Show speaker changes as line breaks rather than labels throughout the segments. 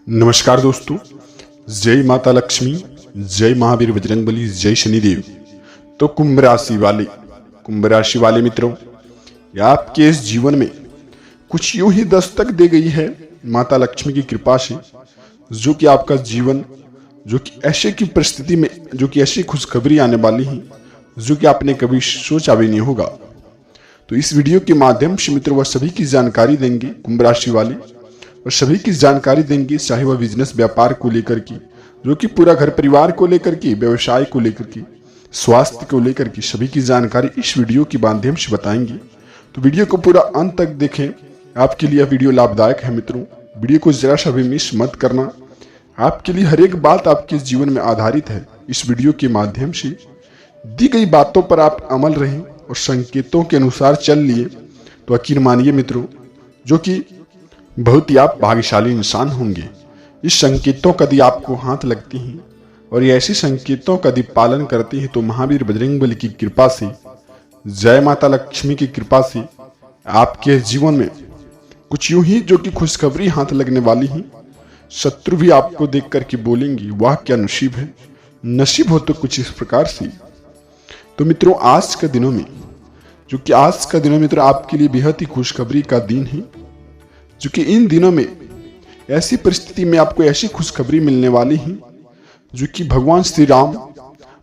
नमस्कार दोस्तों, जय माता लक्ष्मी, जय महावीर बजरंगबली, जय शनिदेव। तो कुंभ राशि वाले मित्रों, या आपके इस जीवन में कुछ यूं ही दस्तक दे गई है माता लक्ष्मी की कृपा से, जो कि आपका जीवन जो कि ऐसे की परिस्थिति में जो कि ऐसी खुशखबरी आने वाली है जो कि आपने कभी सोचा भी नहीं होगा। तो इस वीडियो के माध्यम से मित्रों वह सभी की जानकारी देंगे कुंभ राशि वाले, और सभी की जानकारी देंगे, चाहे वह बिजनेस व्यापार को लेकर की, जो कि पूरा घर परिवार को लेकर की, व्यवसाय को लेकर की, स्वास्थ्य को लेकर की, सभी की जानकारी इस वीडियो के माध्यम से बताएंगे। तो वीडियो को पूरा अंत तक देखें, आपके लिए वीडियो लाभदायक है मित्रों। वीडियो को जरा सा भी मिस मत करना, आपके लिए हर एक बात आपके जीवन में आधारित है। इस वीडियो के माध्यम से दी गई बातों पर आप अमल रहें और संकेतों के अनुसार चल लिए तो यकीन मानिए मित्रों, जो कि बहुत ही आप भाग्यशाली इंसान होंगे। इस संकेतों का यदि आपको हाथ लगती हैं और ये ऐसे संकेतों का यदि पालन करते हैं तो महावीर बजरंगबली की कृपा से, जय माता लक्ष्मी की कृपा से आपके जीवन में कुछ यूं ही जो कि खुशखबरी हाथ लगने वाली है। शत्रु भी आपको देख करके बोलेंगे, वाह क्या नसीब है, नसीब हो तो कुछ इस प्रकार से। तो मित्रों आज के दिनों में मित्रों आपके लिए बेहद ही खुशखबरी का दिन है, जो कि इन दिनों में ऐसी परिस्थिति में आपको ऐसी खुशखबरी मिलने वाली है जो कि भगवान श्री राम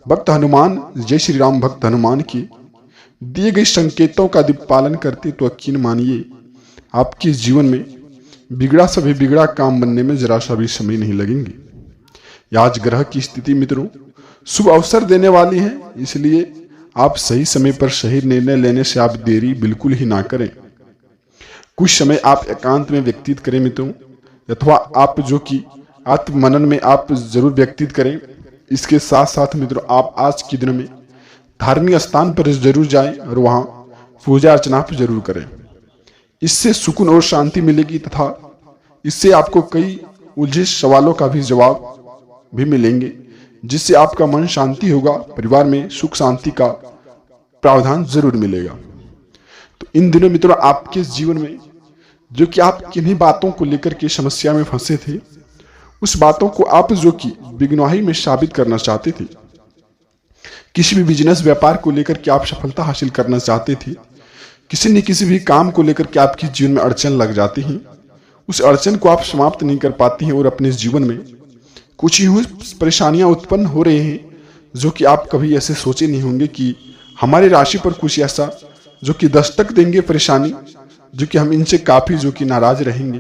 भक्त हनुमान, जय श्री राम भक्त हनुमान के दिए गए संकेतों का यदि पालन करते तो यकीन मानिए आपके जीवन में बिगड़ा से भी बिगड़ा काम बनने में जरा सा भी समय नहीं लगेंगे। आज ग्रह की स्थिति मित्रों शुभ अवसर देने वाली है, इसलिए आप सही समय पर सही निर्णय लेने से आप देरी बिल्कुल ही ना करें। कुछ समय आप एकांत में व्यतीत करें मित्रों, अथवा आप जो कि आत्ममनन में आप जरूर व्यतीत करें। इसके साथ साथ मित्रों आप आज के दिन में धार्मिक स्थान पर जरूर जाएं और वहां पूजा अर्चना जरूर करें। इससे सुकून और शांति मिलेगी तथा इससे आपको कई उलझे सवालों का भी जवाब भी मिलेंगे, जिससे आपका मन शांति होगा, परिवार में सुख शांति का प्रावधान जरूर मिलेगा। तो इन दिनों मित्रों आपके जीवन में जो कि आप किन्हीं बातों को लेकर के समस्या में फंसे थे, उस बातों को आप जो कि बिगनवाही में साबित करना चाहते थे, किसी भी बिजनेस व्यापार को लेकर के आप सफलता हासिल करना चाहते थे, किसी न किसी भी काम को लेकर के आपके जीवन में अड़चन लग जाती है, उस अड़चन को आप समाप्त नहीं कर पाती हैं और अपने जीवन में कुछ यूं परेशानियां उत्पन्न हो रहे हैं जो कि आप कभी ऐसे सोचे नहीं होंगे कि हमारी राशि पर कुछ ऐसा जो कि दस्तक देंगे परेशानी, जो कि हम इनसे काफी जो कि नाराज रहेंगे।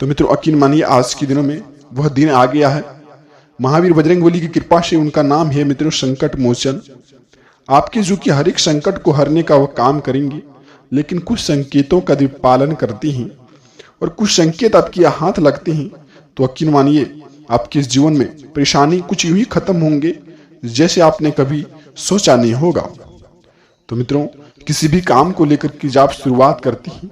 तो मित्रों यकीन मानिए आज के दिनों में वह दिन आ गया है। महावीर बजरंगबली की कृपा से, उनका नाम है मित्रों संकट मोचन। आपके जो कि हर एक संकट को हरने का वह काम करेंगे, लेकिन कुछ संकेतों का यदि पालन करती हैं और कुछ संकेत आपके हाथ लगते हैं तो यकीन मानिए आपके जीवन में परेशानी कुछ यूं ही खत्म होंगे जैसे आपने कभी सोचा नहीं होगा। तो मित्रों किसी भी काम को लेकर के जब आप शुरुआत करती हैं,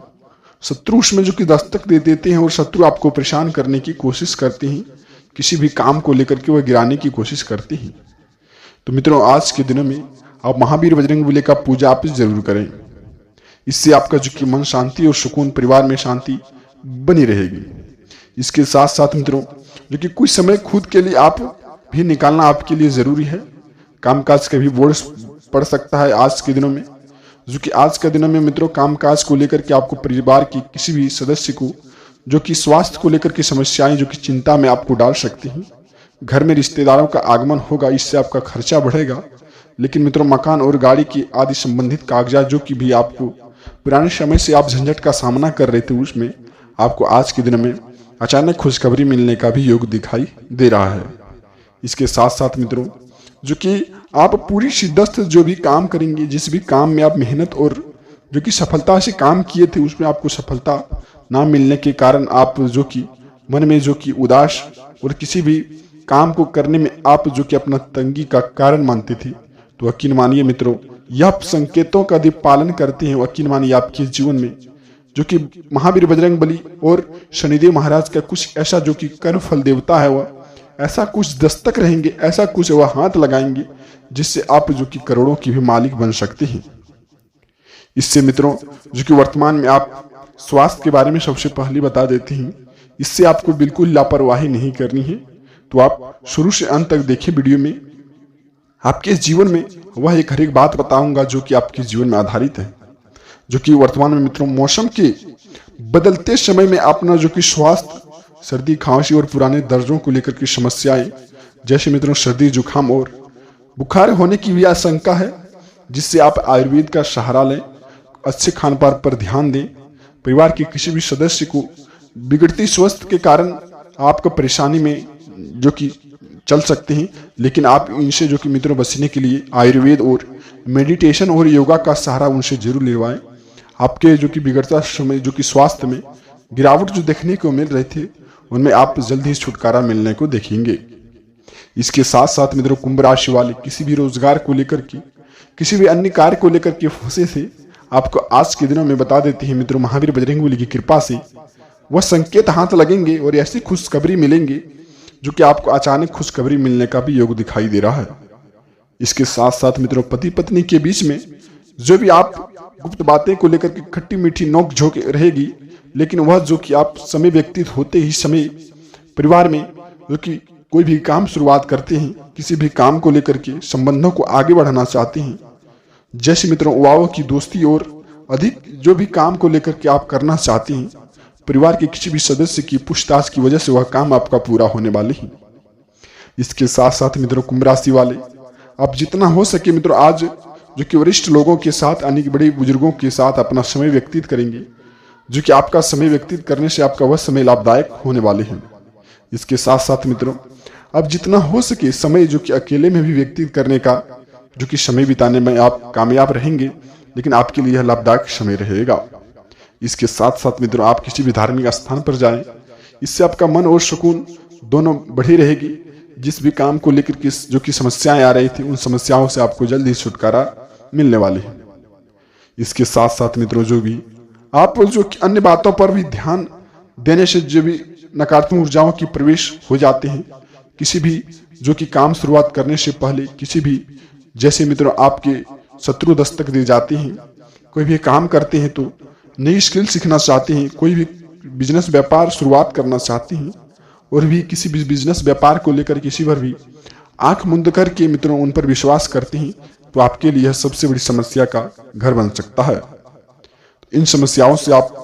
शत्रु उसमें जो कि दस्तक दे देते हैं और शत्रु आपको परेशान करने की कोशिश करते हैं, किसी भी काम को लेकर के वह गिराने की कोशिश करते हैं। तो मित्रों आज के दिनों में आप महावीर बजरंगबली का पूजा आप जरूर करें। इससे आपका जो कि मन शांति और सुकून, परिवार में शांति बनी रहेगी। इसके साथ साथ मित्रों जो कि कुछ समय खुद के लिए आप भी निकालना आपके लिए जरूरी है। कामकाज का भी बोझ पड़ सकता है आज के दिनों में, जो कि आज के दिनों में मित्रों कामकाज को लेकर के आपको परिवार के किसी भी सदस्य को जो कि स्वास्थ्य को लेकर के समस्याएं जो कि चिंता में आपको डाल सकती हैं। घर में रिश्तेदारों का आगमन होगा, इससे आपका खर्चा बढ़ेगा। लेकिन मित्रों मकान और गाड़ी की आदि संबंधित कागजात जो कि भी आपको पुराने समय से आप झंझट का सामना कर रहे थे, उसमें आपको आज के दिन में अचानक खुशखबरी मिलने का भी योग दिखाई दे रहा है। इसके साथ साथ मित्रों जो कि आप पूरी शिद्दत से जो भी काम करेंगे, जिस भी काम में आप मेहनत और जो कि सफलता से काम किए थे, उसमें आपको सफलता ना मिलने के कारण आप जो कि मन में जो कि उदास और किसी भी काम को करने में आप जो कि अपना तंगी का कारण मानते थे, तो यकीन मानिए मित्रों यह संकेतों का यदि पालन करते हैं, यकीन मानिए आपके जीवन में जो कि महावीर बजरंगबली और शनिदेव महाराज का कुछ ऐसा जो कि कर्म फल देवता है, वह ऐसा कुछ दस्तक रहेंगे, ऐसा कुछ वह हाथ लगाएंगे जिससे आप जो कि करोड़ों की भी मालिक बन सकते हैं। इससे मित्रों जो कि वर्तमान में आप स्वास्थ्य के बारे में सबसे पहले बता देते हैं, इससे आपको बिल्कुल लापरवाही नहीं करनी है। तो आप शुरू से अंत तक देखें वीडियो में। आपके जीवन में वह एक हर एक बात बताऊंगा जो कि आपके जीवन में आधारित है, जो कि वर्तमान में मित्रों मौसम के बदलते समय में अपना जो कि स्वास्थ्य, सर्दी खांसी और पुराने दर्दों को लेकर की समस्याएं, जैसे मित्रों सर्दी जुकाम और बुखार होने की भी आशंका है, जिससे आप आयुर्वेद का सहारा लें, अच्छे खान पान पर ध्यान दें। परिवार के किसी भी सदस्य को बिगड़ती स्वास्थ्य के कारण आपको परेशानी में जो कि चल सकते हैं, लेकिन आप इनसे जो कि मित्रों बचने के लिए आयुर्वेद और मेडिटेशन और योगा का सहारा उनसे जरूर लेवाएं। आपके जो कि बिगड़ता समय जो कि स्वास्थ्य में गिरावट जो देखने को मिल रहे थे, उनमें आप जल्द ही छुटकारा मिलने को देखेंगे। इसके साथ साथ मित्रों कुंभ राशि वाले किसी भी रोजगार को लेकर के, किसी भी अन्य कार्य को लेकर के फंसे थे, आपको आज के दिनों में बता देते हैं मित्रों महावीर बजरंगबली की कृपा से वह संकेत हाथ लगेंगे और ऐसी खुशखबरी मिलेंगे जो कि आपको अचानक खुशखबरी मिलने का भी योग दिखाई दे रहा है। इसके साथ साथ मित्रों पति पत्नी के बीच में जो भी आप गुप्त बातें को लेकर के खट्टी मीठी नोक झोंक रहेगी, लेकिन वह जो कि आप समय व्यतीत होते ही समय परिवार में जो कि कोई भी काम शुरुआत करते हैं, किसी भी काम को लेकर के संबंधों को आगे बढ़ाना चाहते हैं, जैसे मित्रों वाव की दोस्ती और अधिक जो भी काम को लेकर के आप करना चाहते हैं, परिवार के किसी भी सदस्य की पूछताछ की वजह से वह काम आपका पूरा होने वाले हैं। इसके साथ साथ मित्रों कुंभ राशि वाले आप जितना हो सके मित्रों आज जो कि वरिष्ठ लोगों के साथ यानी कि बड़े बुजुर्गों के साथ अपना समय व्यतीत करेंगे, जो कि आपका समय व्यतीत करने से आपका वह समय लाभदायक होने वाले हैं। इसके साथ साथ मित्रों अब जितना हो सके समय जो कि अकेले में भी व्यतीत करने का जो कि समय बिताने में आप कामयाब रहेंगे, लेकिन आपके लिए यह लाभदायक समय रहेगा। इसके साथ साथ मित्रों आप किसी भी धार्मिक स्थान पर जाएं, इससे आपका मन और सुकून दोनों बढ़ी रहेगी। जिस भी काम को लेकर के जो कि समस्याएं आ रही थी, उन समस्याओं से आपको जल्दी छुटकारा मिलने वाले हैं। इसके साथ साथ मित्रों जो भी आप जो कि अन्य बातों पर भी ध्यान देने से जो भी नकारात्मक ऊर्जाओं की प्रवेश हो जाते हैं, किसी भी जो कि काम शुरुआत करने से पहले किसी भी जैसे मित्रों आपके शत्रु दस्तक दे जाते हैं, कोई भी काम करते हैं तो नई स्किल सीखना चाहते हैं, कोई भी बिजनेस व्यापार शुरुआत करना चाहते हैं और भी किसी भी बिजनेस व्यापार को लेकर किसी पर भी आंख मुंद करके मित्रों उन पर विश्वास करते हैं, तो आपके लिए यह सबसे बड़ी समस्या का घर बन सकता है। तो इन समस्याओं से आप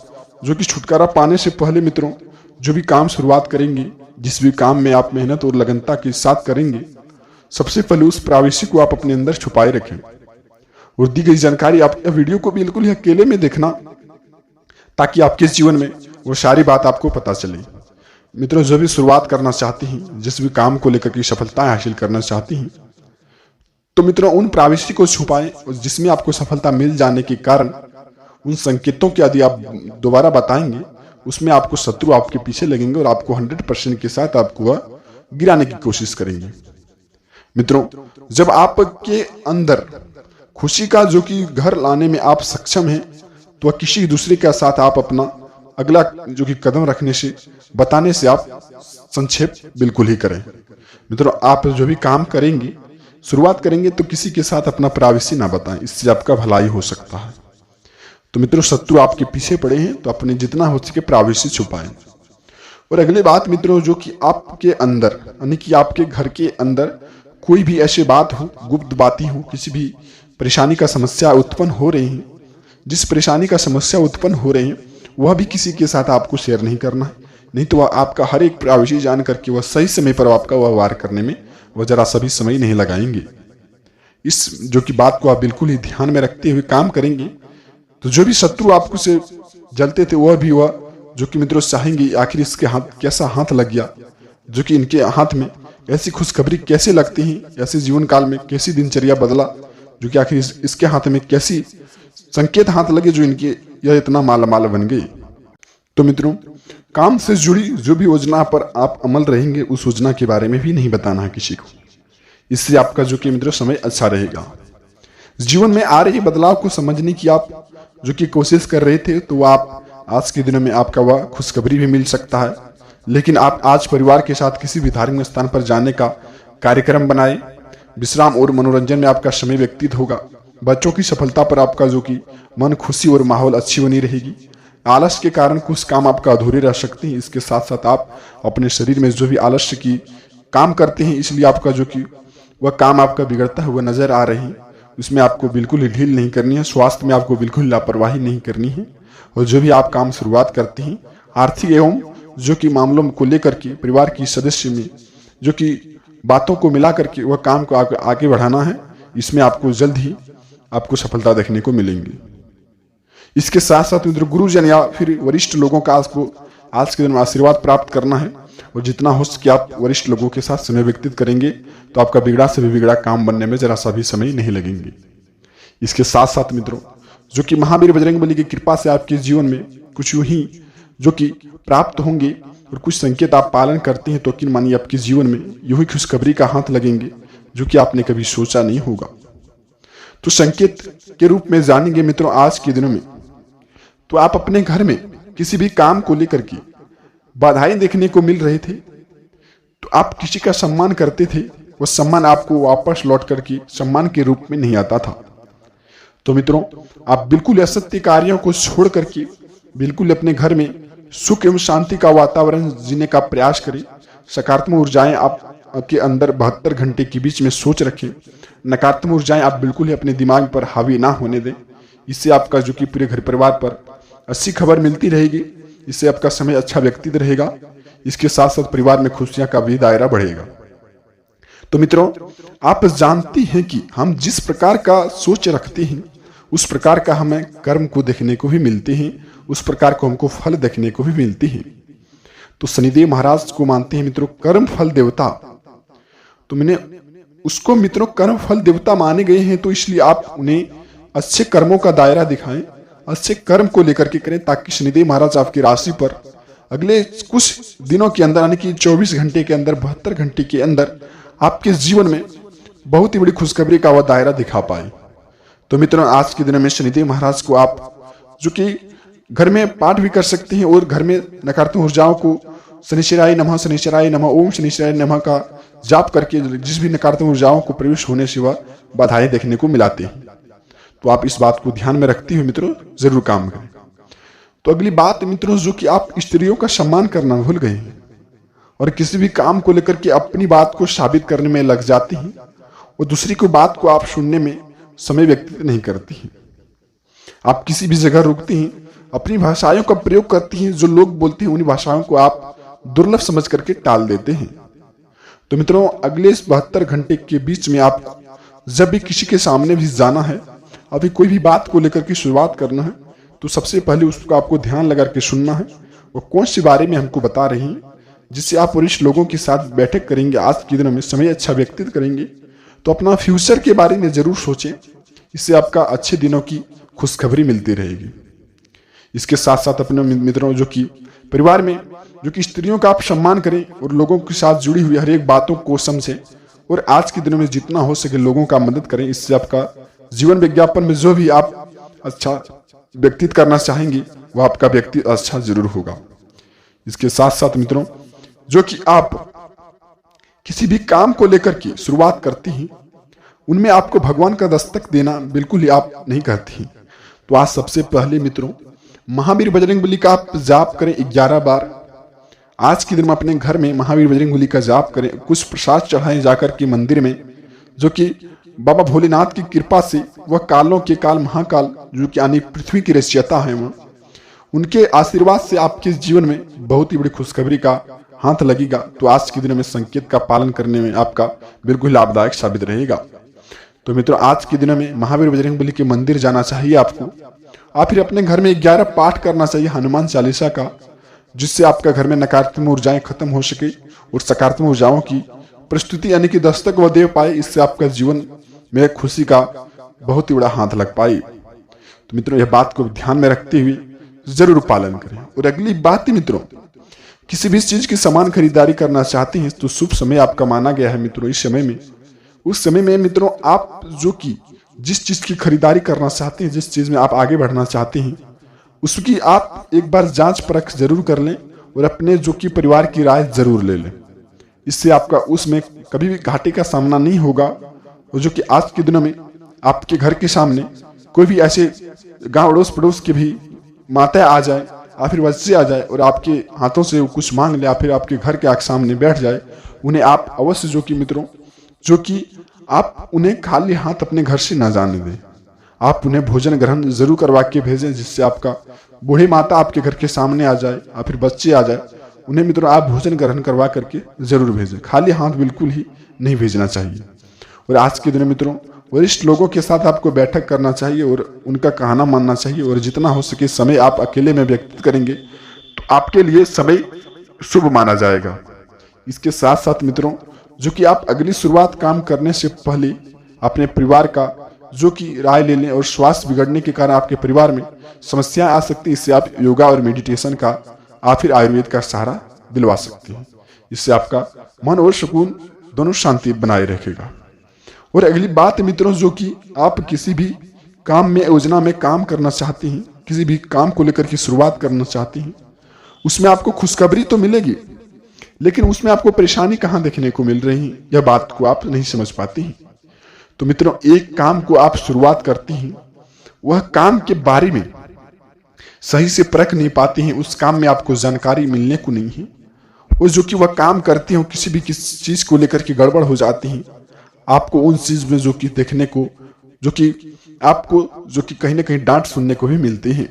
जो कि छुटकारा पाने से पहले मित्रों जो भी काम शुरुआत करेंगे, जिस भी काम में आप मेहनत और लगनता के साथ करेंगे, सबसे पहले उस प्राइवेसी को आप अपने अंदर छुपाए रखें और दी गई जानकारी आप वीडियो को बिल्कुल ही अकेले में देखना, ताकि आपके जीवन में वो सारी बात आपको पता चले। मित्रों जो भी शुरुआत करना चाहते हैं, जिस भी काम को लेकर के सफलता हासिल करना चाहते हैं, तो मित्रों उन प्राइवेसी को छुपाएं और जिसमें आपको सफलता मिल जाने के कारण उन संकेतों के यदि आप दोबारा बताएंगे, उसमें आपको शत्रु आपके पीछे लगेंगे और आपको 100% के साथ आपको वह गिराने की कोशिश करेंगे। मित्रों जब आपके अंदर खुशी का जो कि घर लाने में आप सक्षम हैं, तो किसी दूसरे के साथ आप अपना अगला जो कि कदम रखने से बताने से आप संक्षेप बिल्कुल ही करें। मित्रों आप जो भी काम करेंगे शुरुआत करेंगे तो किसी के साथ अपना प्राइवेसी ना बताएं, इससे आपका भलाई हो सकता है। तो मित्रों शत्रु आपके पीछे पड़े हैं तो अपने जितना हो सके प्राइवेसी छुपाएं। और अगली बात मित्रों जो कि आपके अंदर यानी कि आपके घर के अंदर कोई भी ऐसी बात हो, गुप्त बातें हो, किसी भी परेशानी का समस्या उत्पन्न हो रही है, जिस परेशानी का समस्या उत्पन्न हो रही है वह भी किसी के साथ आपको शेयर नहीं करना है, नहीं तो वह आपका हर एक प्राइवेसी जान करके वह सही समय पर आपका वह वार करने में वह जरा सभी समय नहीं लगाएंगे। इस जो कि बात को आप बिल्कुल ही ध्यान में रखते हुए काम करेंगे, तो जो भी शत्रु आपको से जलते थे वह भी वह जो कि मित्रों चाहेंगे आखिर इसके हाथ कैसा हाथ लग गया, जो कि इनके हाथ में ऐसी खुशखबरी कैसे लगती है, ऐसे जीवन काल में कैसी दिनचर्या बदला, जो कि आखिर इसके हाथ में कैसी संकेत हाथ लगे जो इनके यह इतना मालामाल बन गई। तो मित्रों काम से जुड़ी जो भी योजना पर आप अमल रहेंगे उस योजना के बारे में भी नहीं बताना है किसी को, इससे आपका जो कि मित्रों समय अच्छा रहेगा। जीवन में आ रही बदलाव को समझने की आप जो कि कोशिश कर रहे थे, तो आप आज के दिनों में आपका वह खुशखबरी भी मिल सकता है। लेकिन आप आज परिवार के साथ किसी भी धार्मिक स्थान पर जाने का कार्यक्रम बनाए, विश्राम और मनोरंजन में आपका समय व्यतीत होगा। बच्चों की सफलता पर आपका जो कि मन खुशी और माहौल अच्छी बनी रहेगी। आलस के कारण कुछ काम आपका अधूरे रह सकते हैं। इसके साथ साथ आप अपने शरीर में जो भी आलस्य की काम करते हैं, इसलिए आपका जो कि वह काम आपका बिगड़ता है वह नजर आ रही है। उसमें आपको बिल्कुल ही ढील नहीं करनी है, स्वास्थ्य में आपको बिल्कुल लापरवाही नहीं करनी है। और जो भी आप काम शुरुआत करते हैं आर्थिक एवं जो कि मामलों को लेकर के परिवार की सदस्य में जो कि बातों को मिला करके वह काम को आगे बढ़ाना है, इसमें आपको जल्द ही आपको सफलता देखने को मिलेंगी। इसके साथ साथ मित्रों गुरुजन या फिर वरिष्ठ लोगों का आपको आज के दिन में आशीर्वाद प्राप्त करना है। और जितना हो सके आप वरिष्ठ लोगों के साथ समय व्यतीत करेंगे तो आपका बिगड़ा से भी बिगड़ा काम बनने में जरा सा भी समय नहीं लगेंगे। इसके साथ साथ मित्रों जो कि महावीर बजरंगबली की कृपा से आपके जीवन में कुछ यूं ही जो कि प्राप्त होंगे और कुछ संकेत आप पालन करते हैं तो यकीन मानिए आपके जीवन में यूं ही खुशखबरी का हाथ लगेंगे जो कि आपने कभी सोचा नहीं होगा। तो संकेत के रूप में जानेंगे मित्रों आज के दिनों में। तो आप अपने घर में किसी भी काम को लेकर के बाधाएं देखने को मिल रहे थे, तो आप किसी का सम्मान करते थे, वह सम्मान आपको वापस लौट करके सम्मान के रूप में नहीं आता था। तो मित्रों आप बिल्कुल असत्य कार्यों को छोड़ करके बिल्कुल अपने घर में सुख एवं शांति का वातावरण जीने का प्रयास करें। सकारात्मक ऊर्जाएं आपके अंदर 72 घंटे के बीच में सोच रखें। नकारात्मक ऊर्जाएं आप बिल्कुल ही अपने दिमाग पर हावी ना होने दें। इससे आपका जो कि पूरे घर परिवार पर अच्छी खबर मिलती रहेगी। इससे आपका समय अच्छा व्यतीत रहेगा। इसके साथ साथ परिवार में खुशियां का भी दायरा बढ़ेगा। तो मित्रों आप जानती हैं कि हम जिस प्रकार का सोच रखते हैं उस प्रकार का हमें कर्म को देखने को भी मिलते हैं, उस प्रकार को हमको फल देखने को भी मिलते हैं। तो शनिदेव महाराज को मानते हैं मित्रों कर्म फल देवता। तो मैंने उसको मित्रों कर्म फल देवता माने गए हैं, तो इसलिए आप उन्हें अच्छे कर्मों का दायरा दिखाएं, अच्छे कर्म को लेकर के करें, ताकि शनिदेव महाराज आपकी राशि पर अगले कुछ दिनों के अंदर यानी कि 24 घंटे के अंदर 72 घंटे के अंदर आपके जीवन में बहुत ही बड़ी खुशखबरी का वह दायरा दिखा पाए। तो मित्रों आज के दिन में शनिदेव महाराज को आप जो कि घर में पाठ भी कर सकते हैं और घर में नकारात्मक ऊर्जाओं को शनिश्चराय नमः शनिश्चराय नमः ओम शनिश्चराय नमः का जाप करके जिस भी नकारात्मक ऊर्जाओं को प्रवेश होने से वह बाधाएं देखने को मिलाते हैं। तो आप इस बात को ध्यान में रखते हुए मित्रों जरूर काम करें। तो अगली बात मित्रों जो कि आप स्त्रियों का सम्मान करना भूल गए हैं और किसी भी काम को लेकर के अपनी बात को साबित करने में लग जाती हैं और दूसरी को बात को आप सुनने में समय व्यतीत नहीं करती हैं। आप किसी भी जगह रुकती हैं, अपनी भाषाओं का प्रयोग करती हैं, जो लोग बोलते हैं उन्हीं भाषाओं को आप दुर्लभ समझ करके टाल देते हैं। तो मित्रों अगले 72 घंटे के बीच में आप जब भी किसी के सामने भी जाना है, अभी कोई भी बात को लेकर के शुरुआत करना है, तो सबसे पहले उसको आपको ध्यान लगा के सुनना है वो कौन सी बारे में हमको बता रही हैं, जिससे आप वरिष्ठ लोगों के साथ बैठक करेंगे, आज के दिनों में समय अच्छा व्यतीत करेंगे। तो अपना फ्यूचर के बारे में जरूर सोचें, इससे आपका अच्छे दिनों की खुशखबरी मिलती रहेगी। इसके साथ साथ अपने मित्रों जो कि परिवार में जो कि स्त्रियों का आप सम्मान करें और लोगों के साथ जुड़ी हुई हर एक बातों को समझें और आज के दिनों में जितना हो सके लोगों का मदद करें। इससे आपका जीवन विज्ञापन में जो भी आप अच्छा व्यतीत करना चाहेंगे वह आपका व्यक्ति अच्छा जरूर होगा। इसके साथ साथ मित्रों जो कि आप किसी भी काम को लेकर के शुरुआत करती हैं उनमें आपको भगवान का दस्तक देना बिल्कुल ही आप नहीं करती। तो आज सबसे पहले मित्रों महावीर बजरंगबली का आप जाप करें 11 बार। आज के दिन में अपने घर में महावीर बजरंगबली का जाप करें, कुछ प्रसाद चढ़ाएं जाकर के मंदिर में, जो कि बाबा भोलेनाथ की कृपा से वह कालों के काल महाकाल जो कि यानी पृथ्वी की रचयिता है, वह उनके आशीर्वाद से आपके जीवन में बहुत ही बड़ी खुशखबरी का हाथ लगेगा। तो आज के दिन में संकेत का पालन करने में आपका बिल्कुल लाभदायक साबित रहेगा। तो मित्रों आज के दिन में महावीर बजरंगबली के मंदिर जाना चाहिए आपको। आप फिर अपने घर में 11 पाठ करना चाहिए हनुमान चालीसा का, जिससे आपका घर में नकारात्मक ऊर्जाएं खत्म हो सके और सकारात्मक ऊर्जाओं की प्रस्तुति यानी कि दस्तक वह दे पाए। इससे आपका जीवन में खुशी का बहुत ही बड़ा हाथ लग पाए। तो मित्रों यह बात को ध्यान में रखते हुए जरूर पालन करें। और अगली बात मित्रों किसी भी चीज की सामान खरीदारी करना चाहते हैं तो शुभ समय आपका माना गया है मित्रों। इस समय में उस समय में मित्रों आप जो कि जिस चीज की खरीदारी करना चाहते हैं, जिस चीज में आप आगे बढ़ना चाहते हैं, उसकी आप एक बार जांच परख जरूर कर लें और अपने जो कि परिवार की राय जरूर ले लें। इससे आपका उसमें कभी भी घाटे का सामना नहीं होगा। और जो कि आज के दिनों में आपके घर के सामने कोई भी ऐसे गांव अड़ोस पड़ोस के भी माता आ जाए या फिर बच्चे आ जाए और आपके हाथों से कुछ मांग ले या फिर आपके घर के सामने बैठ जाए, उन्हें आप अवश्य जो कि आप उन्हें खाली हाथ अपने घर से ना जाने दें। आप उन्हें भोजन ग्रहण जरूर करवा के भेजें, जिससे आपका बूढ़ी माता आपके घर के सामने आ जाए या फिर बच्चे आ जाए, उन्हें मित्रों आप भोजन ग्रहण करवा करके जरूर भेजें। खाली हाथ बिल्कुल ही नहीं भेजना चाहिए। और आज के दिन मित्रों वरिष्ठ लोगों के साथ आपको बैठक करना चाहिए और उनका कहना मानना चाहिए, और जितना हो सके समय आप अकेले में व्यतीत करेंगे तो आपके लिए समय शुभ माना जाएगा। इसके साथ साथ मित्रों जो कि आप अगली शुरुआत काम करने से पहले अपने परिवार का जो कि राय ले लें, और स्वास्थ्य बिगड़ने के कारण आपके परिवार में समस्याएं आ सकती है, इससे आप योगा और मेडिटेशन का या फिर आयुर्वेद का सहारा दिलवा सकते हैं। इससे आपका मन और सुकून दोनों शांति बनाए रखेगा। और अगली बात मित्रों जो कि आप किसी भी काम में योजना में काम करना चाहते हैं, किसी भी काम को लेकर के शुरुआत करना चाहते हैं, उसमें आपको खुशखबरी तो मिलेगी, लेकिन उसमें आपको परेशानी कहाँ देखने को मिल रही है, यह बात को आप नहीं समझ पाते हैं। तो मित्रों एक काम को आप शुरुआत करते हैं, वह काम के बारे में सही से परख नहीं पाते हैं, उस काम में आपको जानकारी मिलने को नहीं है, और जो कि वह काम करते हो किसी चीज को लेकर के गड़बड़ हो जाती है, आपको उन चीज में जो कि देखने को जो कि कहीं ना कहीं डांट सुनने को भी मिलते हैं।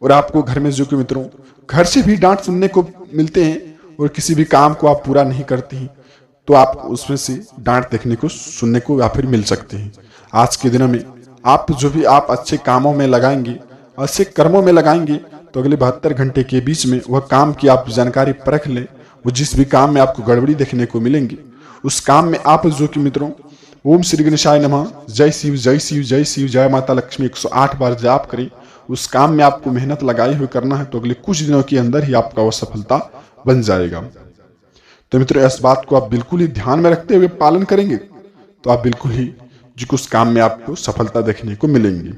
और आपको घर में जो कि मित्रों घर से भी डांट सुनने को मिलते हैं, और किसी भी काम को आप पूरा नहीं करते हैं तो आप उसमें से डांट देखने को सुनने को या फिर मिल सकते हैं। आज के दिनों में आप अच्छे कामों में लगाएंगे, अच्छे कर्मों में लगाएंगे, तो अगले 72 घंटे के बीच में वह काम की आप जानकारी परख लें। वो जिस भी काम में आपको गड़बड़ी देखने को मिलेंगी, उस काम में आप जो कि मित्रों ओम श्री गणेशाय नमः, जय शिव जय शिव जय शिव, जय माता लक्ष्मी 108 बार जाप करें। उस काम में आपको मेहनत लगाए हुए करना है, तो अगले कुछ दिनों के अंदर ही आपका वो सफलता बन जाएगा। तो मित्रों इस बात को आप बिल्कुल ही ध्यान में रखते हुए पालन करेंगे तो आप बिल्कुल ही जो उस काम में आपको सफलता देखने को मिलेंगी।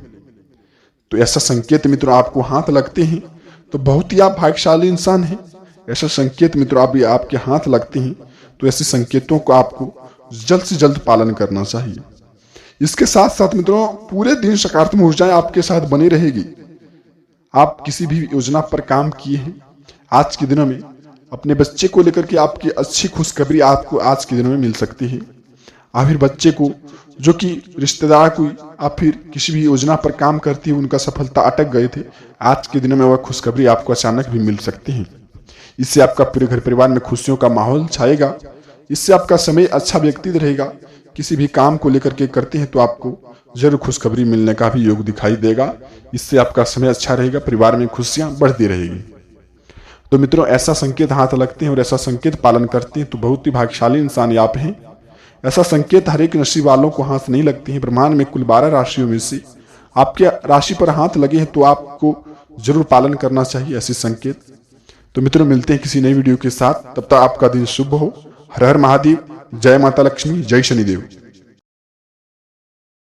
तो ऐसा संकेत मित्रों आपको हाथ लगते हैं तो बहुत ही आप भाग्यशाली इंसान हैं। ऐसा संकेत मित्रों आपके हाथ लगते हैं तो ऐसे संकेतों को आपको जल्द से जल्द पालन करना चाहिए। इसके साथ साथ मित्रों पूरे दिन सकारात्मक ऊर्जाएं आपके साथ बनी रहेगी। आप किसी भी योजना पर काम किए हैं, आज के दिनों में अपने बच्चे को लेकर के आपकी अच्छी खुशखबरी आपको आज के दिनों में मिल सकती है। या फिर बच्चे को जो कि रिश्तेदार को या फिर किसी भी योजना पर काम करती है, उनका सफलता अटक गए थे, आज के दिनों में वह खुशखबरी आपको अचानक भी मिल सकती है। इससे आपका पूरे घर परिवार में खुशियों का माहौल छाएगा। इससे आपका समय अच्छा व्यतीत रहेगा। किसी भी काम को लेकर के करते हैं तो आपको जरूर खुशखबरी मिलने का भी योग दिखाई देगा। इससे आपका समय अच्छा रहेगा, परिवार में खुशियां बढ़ती रहेगी। तो मित्रों ऐसा संकेत हाथ लगते हैं और ऐसा संकेत पालन करते हैं तो बहुत ही भाग्यशाली इंसान आप हैं। ऐसा संकेत हर एक राशि वालों को हाथ नहीं लगते हैं। ब्रह्मांड में कुल 12 राशियों में से आपके राशि पर हाथ लगे हैं तो आपको जरूर पालन करना चाहिए ऐसे संकेत। तो मित्रों मिलते हैं किसी नई वीडियो के साथ, तब तक आपका दिन शुभ हो। हर हर महादेव, जय माता लक्ष्मी, जय शनिदेव।